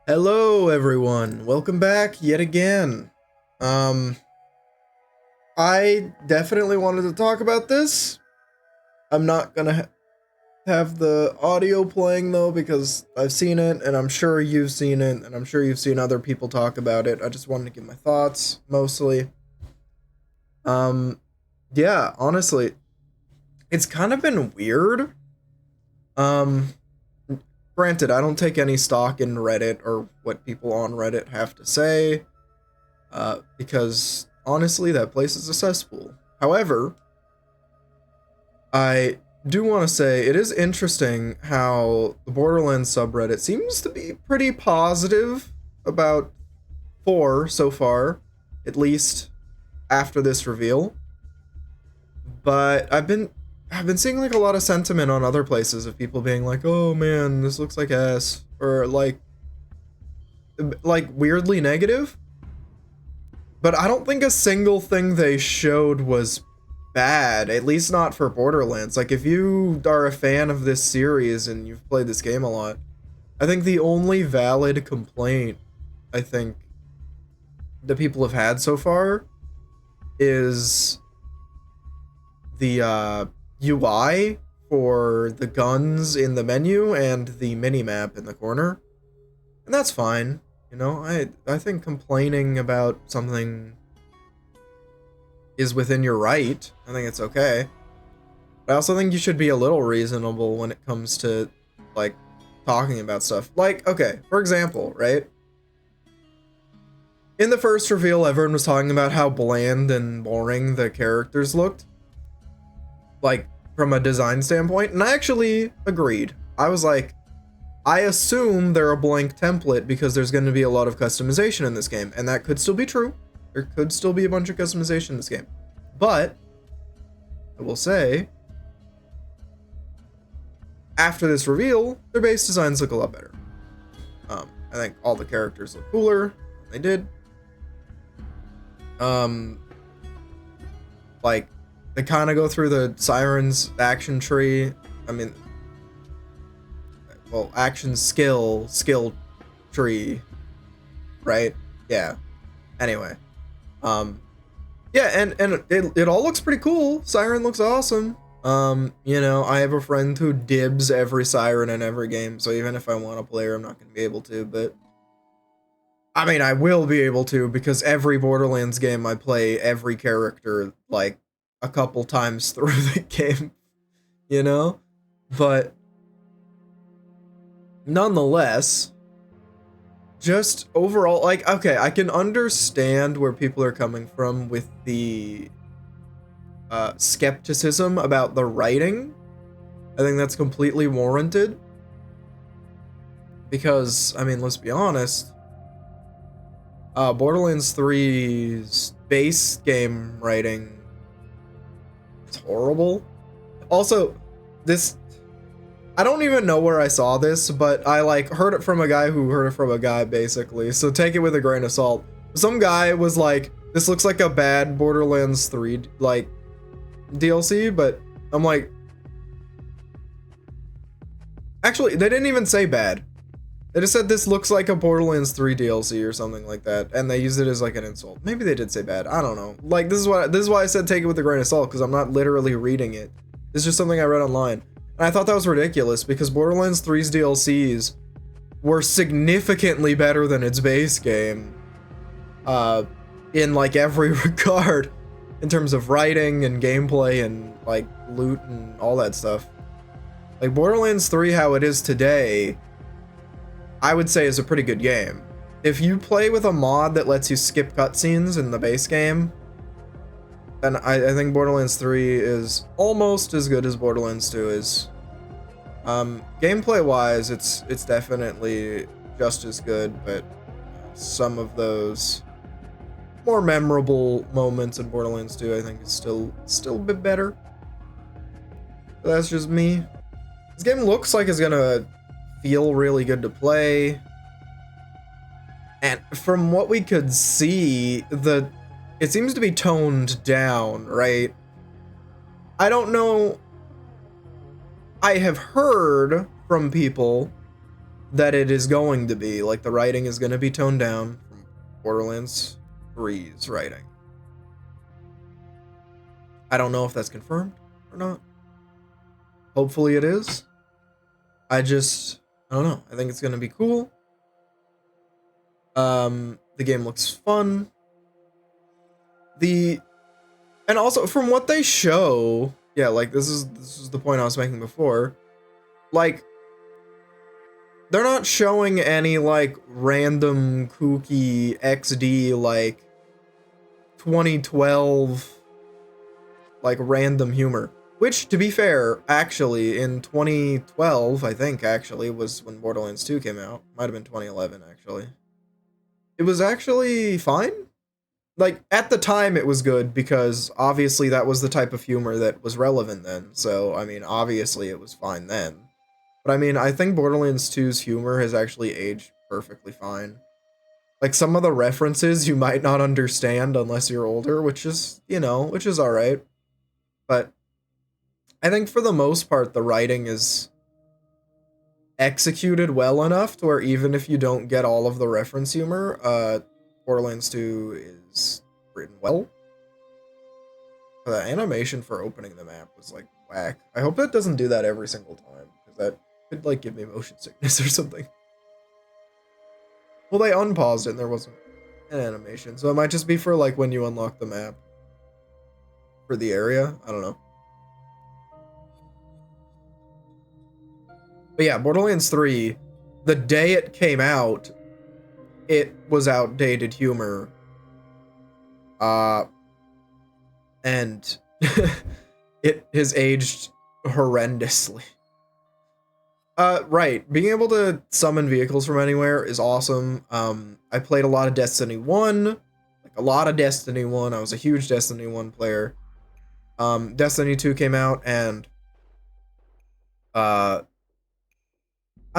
Hello everyone, welcome back yet again. I definitely wanted to talk about this. I'm not gonna have the audio playing though because I've seen it and I'm sure you've seen it and I'm sure you've seen other people talk about it. I just wanted to give my thoughts mostly. Yeah, honestly, it's kind of been weird. Um, Granted, I don't take any stock in Reddit or what people on Reddit have to say. Because honestly, that place is a cesspool. However, I do want to say it is interesting how the Borderlands subreddit seems to be pretty positive about 4 so far, at least after this reveal. But I've been seeing like a lot of sentiment on other places of people being like, "Oh man, this looks like ass," or like weirdly negative. But I don't think a single thing they showed was bad, at least not for Borderlands. Like, if you are a fan of this series and you've played this game a lot, I think the only valid complaint I think that people have had so far is the UI for the guns in the menu and the mini-map in the corner. And that's fine. You know, I think complaining about something is within your right. I think it's okay. But I also think you should be a little reasonable when it comes to, like, talking about stuff. Like, okay, for example, right? In the first reveal, everyone was talking about how bland and boring the characters looked. Like, from a design standpoint. And I actually agreed. I was like, I assume they're a blank template because there's going to be a lot of customization in this game, and that could still be true. There could still be a bunch of customization in this game. But, I will say, after this reveal, their base designs look a lot better. I think all the characters look cooler. They did. Like, they kind of go through the Siren's action tree. I mean, well, action skill tree, right? Yeah. Anyway, yeah, and it all looks pretty cool. Siren looks awesome. You know, I have a friend who dibs every Siren in every game, so even if I want to play her, I'm not going to be able to, but I mean, I will be able to because every Borderlands game I play every character like a couple times through the game, you know? But nonetheless, just overall, like, okay, I can understand where people are coming from with the skepticism about the writing. I think that's completely warranted. Because, I mean, let's be honest, Borderlands 3's base game writing is horrible. Also, I don't even know where I saw this, but I like heard it from a guy who heard it from a guy, basically. So take it with a grain of salt. Some guy was like, "This looks like a bad Borderlands 3 like DLC," but I'm like, actually, they didn't even say bad. They just said this looks like a Borderlands 3 DLC or something like that, and they used it as like an insult. Maybe they did say bad. I don't know. Like, this is why I said take it with a grain of salt, because I'm not literally reading it. It's just something I read online. And I thought that was ridiculous because Borderlands 3's DLCs were significantly better than its base game. In like every regard. In terms of writing and gameplay and like loot and all that stuff. Like Borderlands 3, how it is today, I would say is a pretty good game. If you play with a mod that lets you skip cutscenes in the base game, then I think Borderlands 3 is almost as good as Borderlands 2 is. Gameplay wise, it's definitely just as good, but some of those more memorable moments in Borderlands 2 I think is still a bit better. But that's just me. This game looks like it's gonna feel really good to play. And from what we could see, it seems to be toned down, right? I don't know. I have heard from people that it is going to be. Like, the writing is going to be toned down from Borderlands 3's writing. I don't know if that's confirmed or not. Hopefully it is. I don't know. I think it's going to be cool. The game looks fun. And also from what they show, yeah, like this is the point I was making before. Like, they're not showing any like random kooky XD like 2012 like random humor. Which, to be fair, actually in 2012, I think actually was when Borderlands 2 came out. Might have been 2011 actually. It was actually fine. Like, at the time it was good because obviously that was the type of humor that was relevant then. So, I mean, obviously it was fine then. But I mean, I think Borderlands 2's humor has actually aged perfectly fine. Like, some of the references you might not understand unless you're older, which is, which is alright. But I think for the most part, the writing is executed well enough to where even if you don't get all of the reference humor, Borderlands 2 is written well. The animation for opening the map was like whack. I hope that doesn't do that every single time, because that could like give me motion sickness or something. Well, they unpaused it and there wasn't an animation, so it might just be for like when you unlock the map for the area. I don't know. But yeah, Borderlands 3, the day it came out, it was outdated humor. And it has aged horrendously. Right. Being able to summon vehicles from anywhere is awesome. I played a lot of Destiny 1. Like, a lot of Destiny 1. I was a huge Destiny 1 player. Destiny 2 came out, and I'm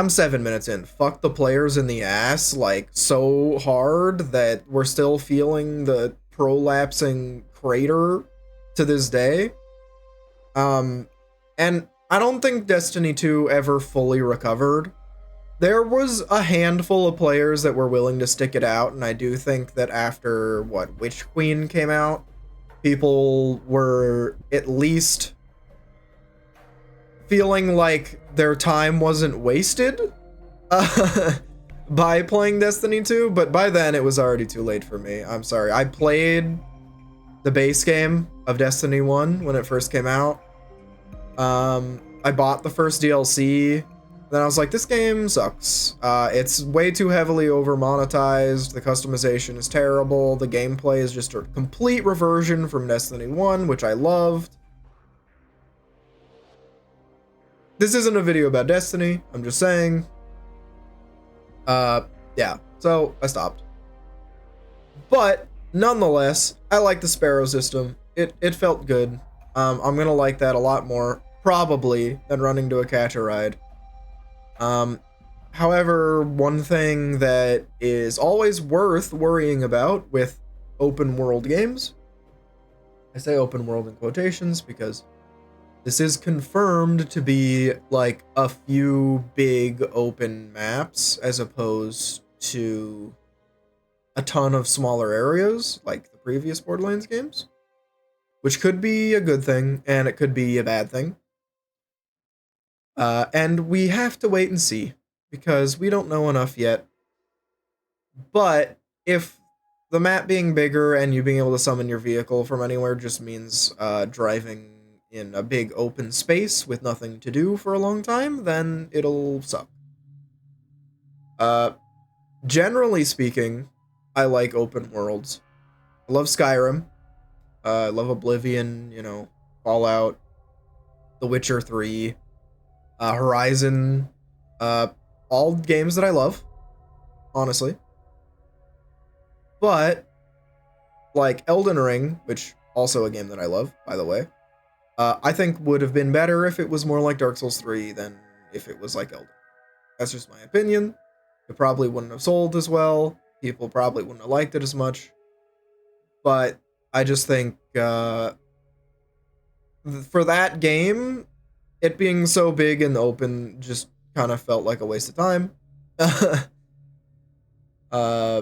7 minutes in. Fuck the players in the ass, like, so hard that we're still feeling the prolapsing crater to this day. And I don't think Destiny 2 ever fully recovered. There was a handful of players that were willing to stick it out, and I do think that after, Witch Queen came out, people were at least feeling like their time wasn't wasted by playing Destiny 2, but by then it was already too late for me. I'm sorry. I played the base game of Destiny 1 when it first came out. I bought the first DLC, then I was like, this game sucks. It's way too heavily over monetized, the customization is terrible, the gameplay is just a complete reversion from Destiny 1, which I loved. This isn't a video about Destiny, I'm just saying. Yeah, so I stopped. But, nonetheless, I like the Sparrow system. It felt good. I'm gonna like that a lot more, probably, than running to a catch-a-ride. However, one thing that is always worth worrying about with open world games, I say open world in quotations because this is confirmed to be like a few big open maps as opposed to a ton of smaller areas like the previous Borderlands games, which could be a good thing and it could be a bad thing. And we have to wait and see because we don't know enough yet. But if the map being bigger and you being able to summon your vehicle from anywhere just means driving in a big open space with nothing to do for a long time, then it'll suck. Generally speaking, I like open worlds. I love Skyrim. I love Oblivion, Fallout, The Witcher 3, Horizon, all games that I love, honestly. But, like Elden Ring, which also a game that I love, by the way, I think would have been better if it was more like Dark Souls 3 than if it was like Elden. That's just my opinion. It probably wouldn't have sold as well. People probably wouldn't have liked it as much. But I just think for that game, it being so big and open just kind of felt like a waste of time. uh,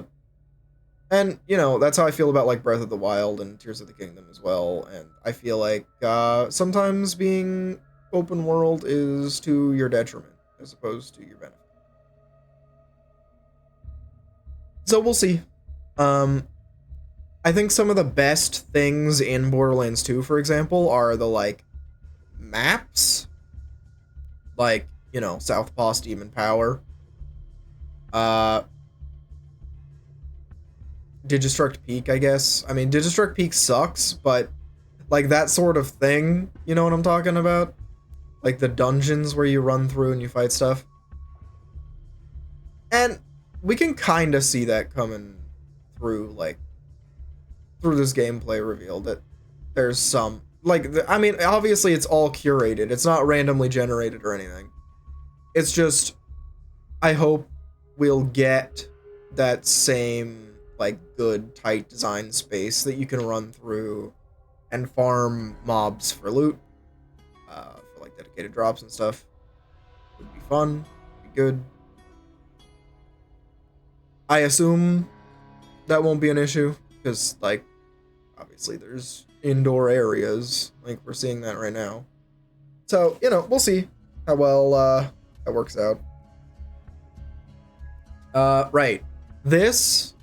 and you know, that's how I feel about like Breath of the Wild and Tears of the Kingdom as well. And I feel like sometimes being open world is to your detriment as opposed to your benefit. So we'll see. I think some of the best things in Borderlands 2, for example, are the like maps, like, you know, Southpaw's Demon Power, Digistruct Peak, I guess. I mean, Digistruct Peak sucks, but like that sort of thing, you know what I'm talking about? Like the dungeons where you run through and you fight stuff. And we can kind of see that coming through, like, through this gameplay reveal, that there's some, like, I mean, obviously it's all curated. It's not randomly generated or anything. It's just, I hope we'll get that same, like, good, tight design space that you can run through and farm mobs for loot, for, like, dedicated drops and stuff. Would be fun, would be good. I assume that won't be an issue, because, like, obviously there's indoor areas, like, we're seeing that right now. So, you know, we'll see how well, that works out. Right. This,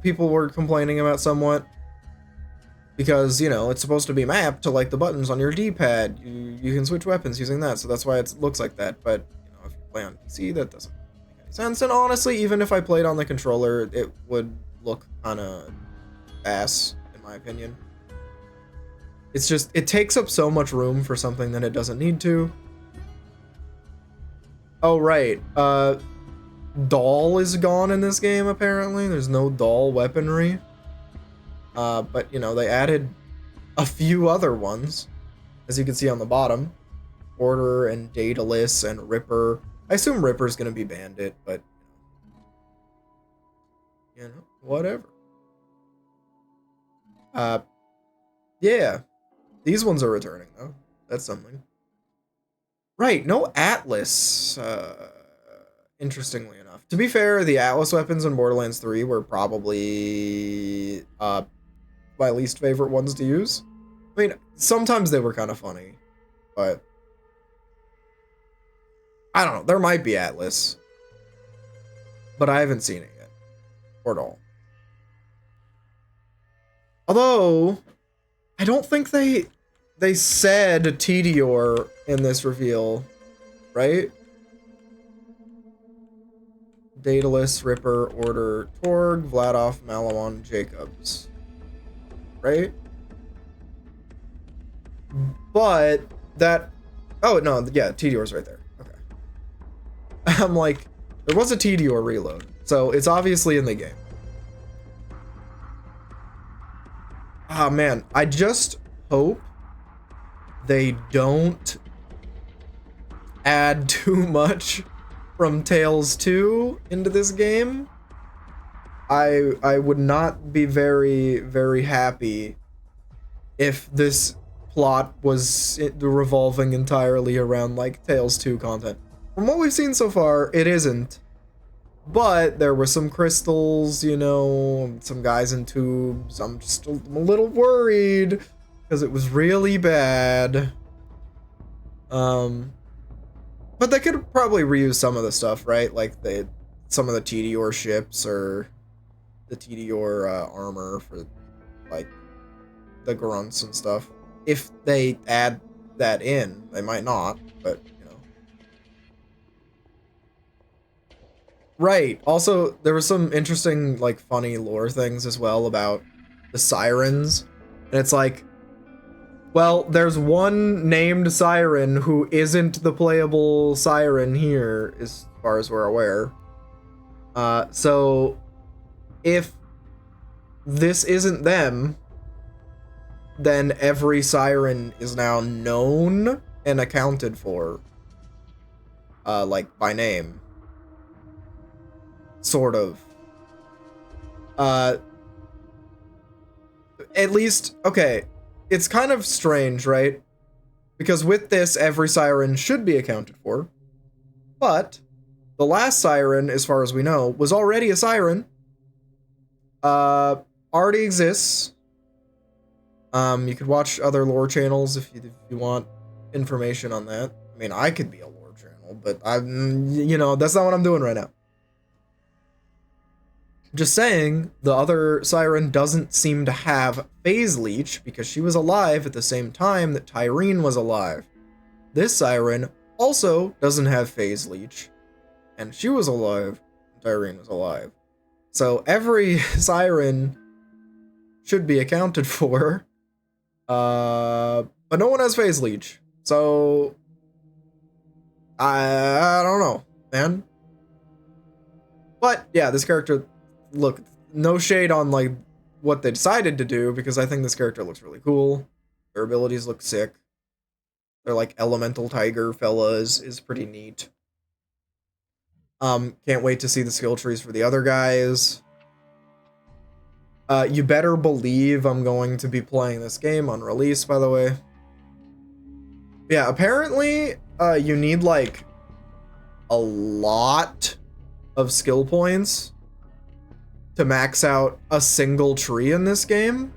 people were complaining about somewhat, because, you know, it's supposed to be mapped to, like, the buttons on your D-pad. You can switch weapons using that, so that's why it looks like that, but, you know, if you play on PC, that doesn't make any sense. And honestly, even if I played on the controller, it would look kind of ass, in my opinion. It's just, it takes up so much room for something that it doesn't need to. Oh, right. Doll is gone in this game, apparently. There's no doll weaponry. But, you know, they added a few other ones, as you can see on the bottom. Order and Daedalus and Ripper. I assume Ripper's gonna be Bandit, but, you know, whatever. Yeah. These ones are returning, though. That's something. Right, no Atlas, interestingly enough. To be fair, the Atlas weapons in Borderlands 3 were probably, my least favorite ones to use. I mean, sometimes they were kind of funny, but I don't know. There might be Atlas, but I haven't seen it yet, or at all. Although, I don't think they said Tediore in this reveal, right? Daedalus, Ripper, Order, Torg, Vladoff, Malawon, Jacobs. Right? But that, oh no, yeah, Tediore's right there. Okay. I'm like, there was a Tediore reload, so it's obviously in the game. Ah, man, I just hope they don't add too much from Tales 2 into this game. I would not be very, very happy if this plot was revolving entirely around, like, Tales 2 content. From what we've seen so far, it isn't. But there were some crystals, you know, some guys in tubes. I'm just a little worried because it was really bad. But they could probably reuse some of the stuff, right? Like some of the Tediore ships or the Tediore armor for, like, the grunts and stuff. If they add that in, they might not, but, you know. Right. Also, there was some interesting, like, funny lore things as well about the sirens. And it's like, well, there's one named siren who isn't the playable siren here, as far as we're aware. So if this isn't them, then every siren is now known and accounted for, like, by name. Sort of. At least, okay, it's kind of strange, right? Because with this, every siren should be accounted for. But the last siren, as far as we know, was already a siren. Already exists. You could watch other lore channels if you want information on that. I mean, I could be a lore channel, but that's not what I'm doing right now. Just saying, the other siren doesn't seem to have phase leech because she was alive at the same time that Tyreen was alive. This siren also doesn't have phase leech, and she was alive, and Tyreen was alive. So every siren should be accounted for, but no one has phase leech. So I don't know, man. But yeah, this character, look, no shade on like what they decided to do, because I think this character looks really cool. Their abilities look sick. Their like elemental tiger fella is pretty neat. Can't wait to see the skill trees for the other guys. You better believe I'm going to be playing this game on release, by the way. Yeah, apparently, you need like a lot of skill points to max out a single tree in this game,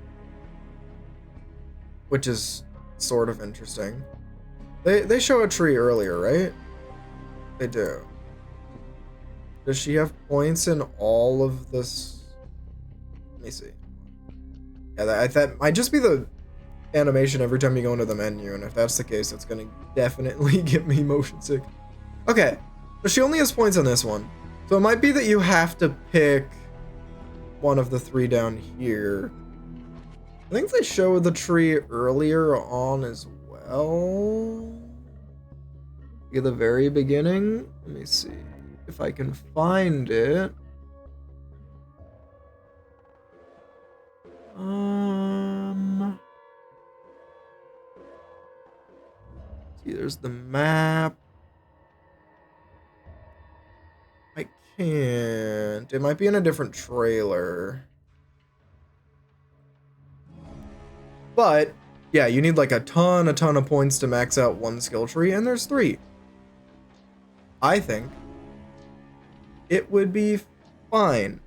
which is sort of interesting. They show a tree earlier, right? They do. Does she have points in all of this? Let me see. Yeah, that might just be the animation every time you go into the menu, and if that's the case, that's gonna definitely get me motion sick. Okay, so she only has points on this one. So it might be that you have to pick one of the three down here. I think they showed the tree earlier on as well. At the very beginning. Let me see if I can find it. See, there's the map. I can't. It might be in a different trailer. But yeah, you need like a ton of points to max out one skill tree, and there's 3. I think it would be fine.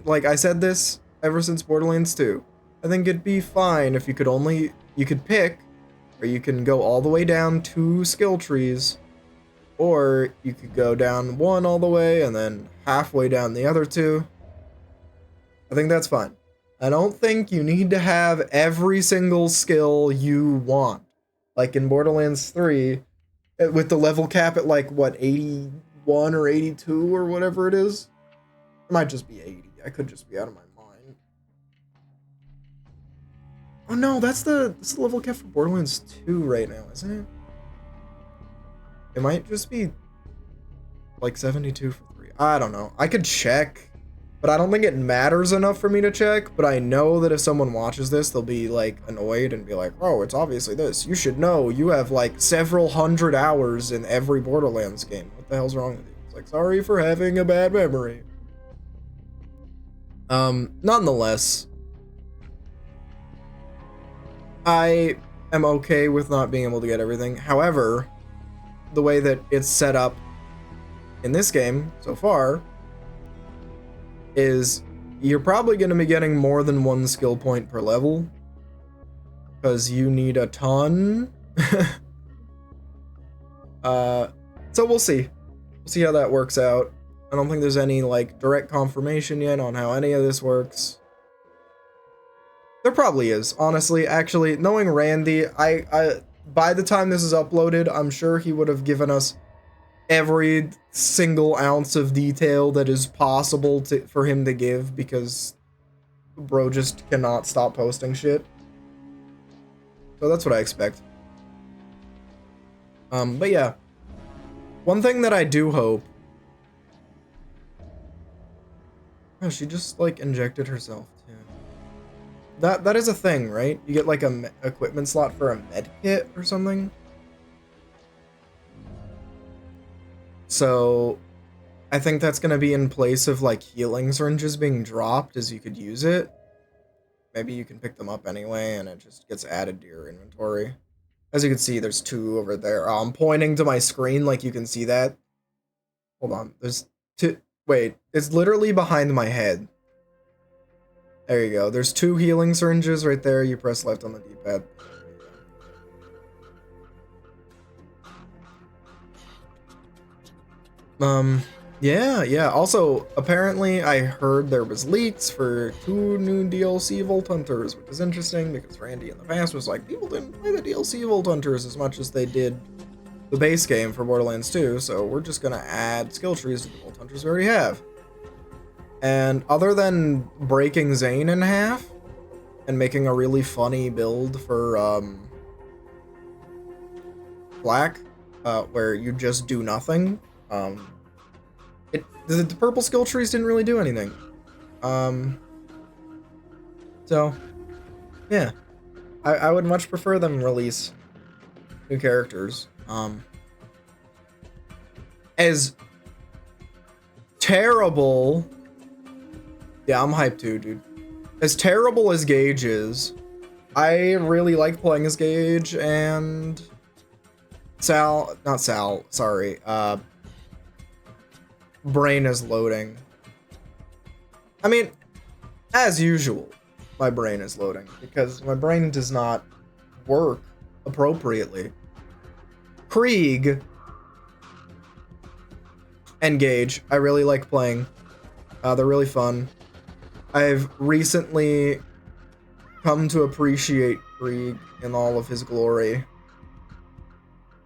Like I said this ever since Borderlands 2. I think it'd be fine if you could pick, or you can go all the way down 2 skill trees, or you could go down 1 all the way and then halfway down the other 2. I think that's fine. I don't think you need to have every single skill you want. Like in Borderlands 3, with the level cap at like, what, 81 or 82 or whatever it is? It might just be 80. I could just be out of my mind. Oh no, that's the level cap for Borderlands 2 right now, isn't it? It might just be like 72 for 3. I don't know. I could check, but I don't think it matters enough for me to check. But I know that if someone watches this, they'll be like annoyed and be like, oh, it's obviously this. You should know. You have like several hundred hours in every Borderlands game. What the hell's wrong with you? It's like, sorry for having a bad memory. Nonetheless, I am okay with not being able to get everything. However, the way that it's set up in this game so far is you're probably going to be getting more than 1 skill point per level, because you need a ton. So we'll see. We'll see how that works out. I don't think there's any like direct confirmation yet on how any of this works. There probably is, honestly. Actually, knowing Randy, I by the time this is uploaded, I'm sure he would have given us every single ounce of detail that is possible for him to give, because bro just cannot stop posting shit. So that's what I expect. But yeah. One thing that I do hope... Oh, she just, like, injected herself, too. That is a thing, right? You get, like, a equipment slot for a med kit or something? So, I think that's gonna be in place of, like, healing syringes being dropped, as you could use it. Maybe you can pick them up anyway, and it just gets added to your inventory. As you can see, there's 2 over there. I'm pointing to my screen like you can see that. Hold on. There's two. Wait, it's literally behind my head. There you go. There's 2 healing syringes right there. You press left on the D-pad. Yeah. Also, apparently I heard there was leaks for 2 new DLC Vault Hunters, which is interesting because Randy in the past was like, people didn't play the DLC Vault Hunters as much as they did the base game for Borderlands 2, so we're just gonna add skill trees to the Vault Hunters we already have. And other than breaking Zane in half and making a really funny build for Black, where you just do nothing, the purple skill trees didn't really do anything. So yeah, I would much prefer them release new characters. As terrible, yeah, I'm hyped too, dude. As terrible as Gage is, I really like playing as Gage and not Sal, sorry, brain is loading. I mean, as usual, my brain is loading because my brain does not work appropriately. Krieg and Gage, I really like playing. They're really fun. I've recently come to appreciate Krieg in all of his glory.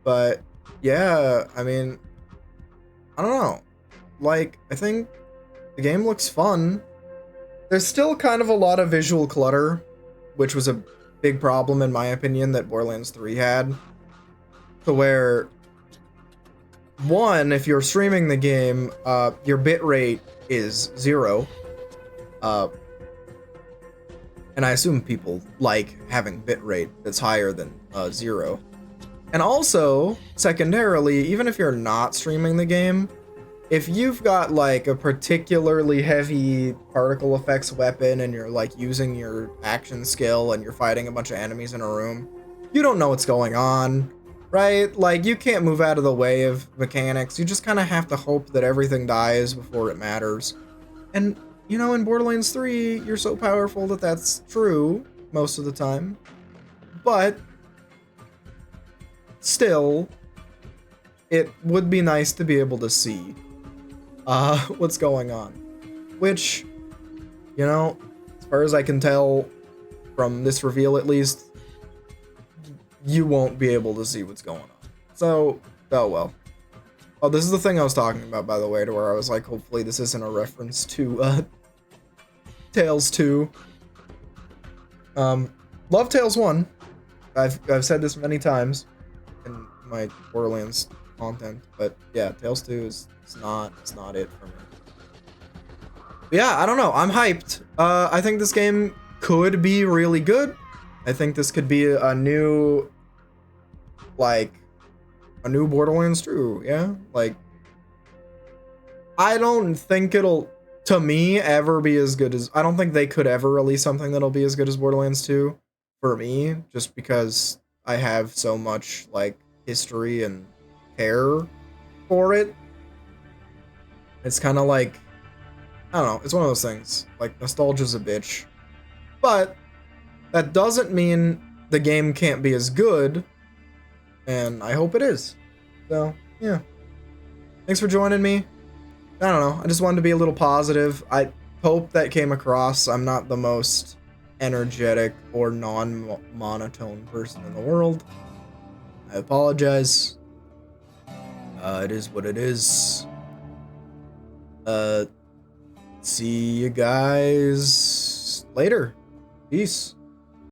But yeah, I mean, I don't know. Like, I think the game looks fun. There's still kind of a lot of visual clutter, which was a big problem in my opinion that Borderlands 3 had. To where, one, if you're streaming the game, your bitrate is 0. And I assume people like having bitrate that's higher than 0. And also, secondarily, even if you're not streaming the game, if you've got like a particularly heavy particle effects weapon and you're like using your action skill and you're fighting a bunch of enemies in a room, you don't know what's going on, right? Like, you can't move out of the way of mechanics. You just kind of have to hope that everything dies before it matters. And, you know, in Borderlands 3, you're so powerful that that's true most of the time. But still, it would be nice to be able to see what's going on. Which, you know, as far as I can tell from this reveal at least, you won't be able to see what's going on. So, oh well. Oh, this is the thing I was talking about, by the way, to where I was like, hopefully this isn't a reference to Tales 2. Love Tales 1. I've said this many times in my Borderlands content, but yeah, Tales 2 is not it for me. But yeah, I don't know. I'm hyped. I think this game could be really good. I think this could be a new Borderlands 2, yeah? Like, I don't think it'll, to me, ever be as good as, I don't think they could ever release something that'll be as good as Borderlands 2 for me, just because I have so much, like, history and care for it. It's kind of like, I don't know, it's one of those things. Like, nostalgia's a bitch. But that doesn't mean the game can't be as good, and I hope it is. So, yeah. Thanks for joining me. I don't know, I just wanted to be a little positive. I hope that came across. I'm not the most energetic or non-monotone person in the world. I apologize. It is what it is. See you guys later. Peace.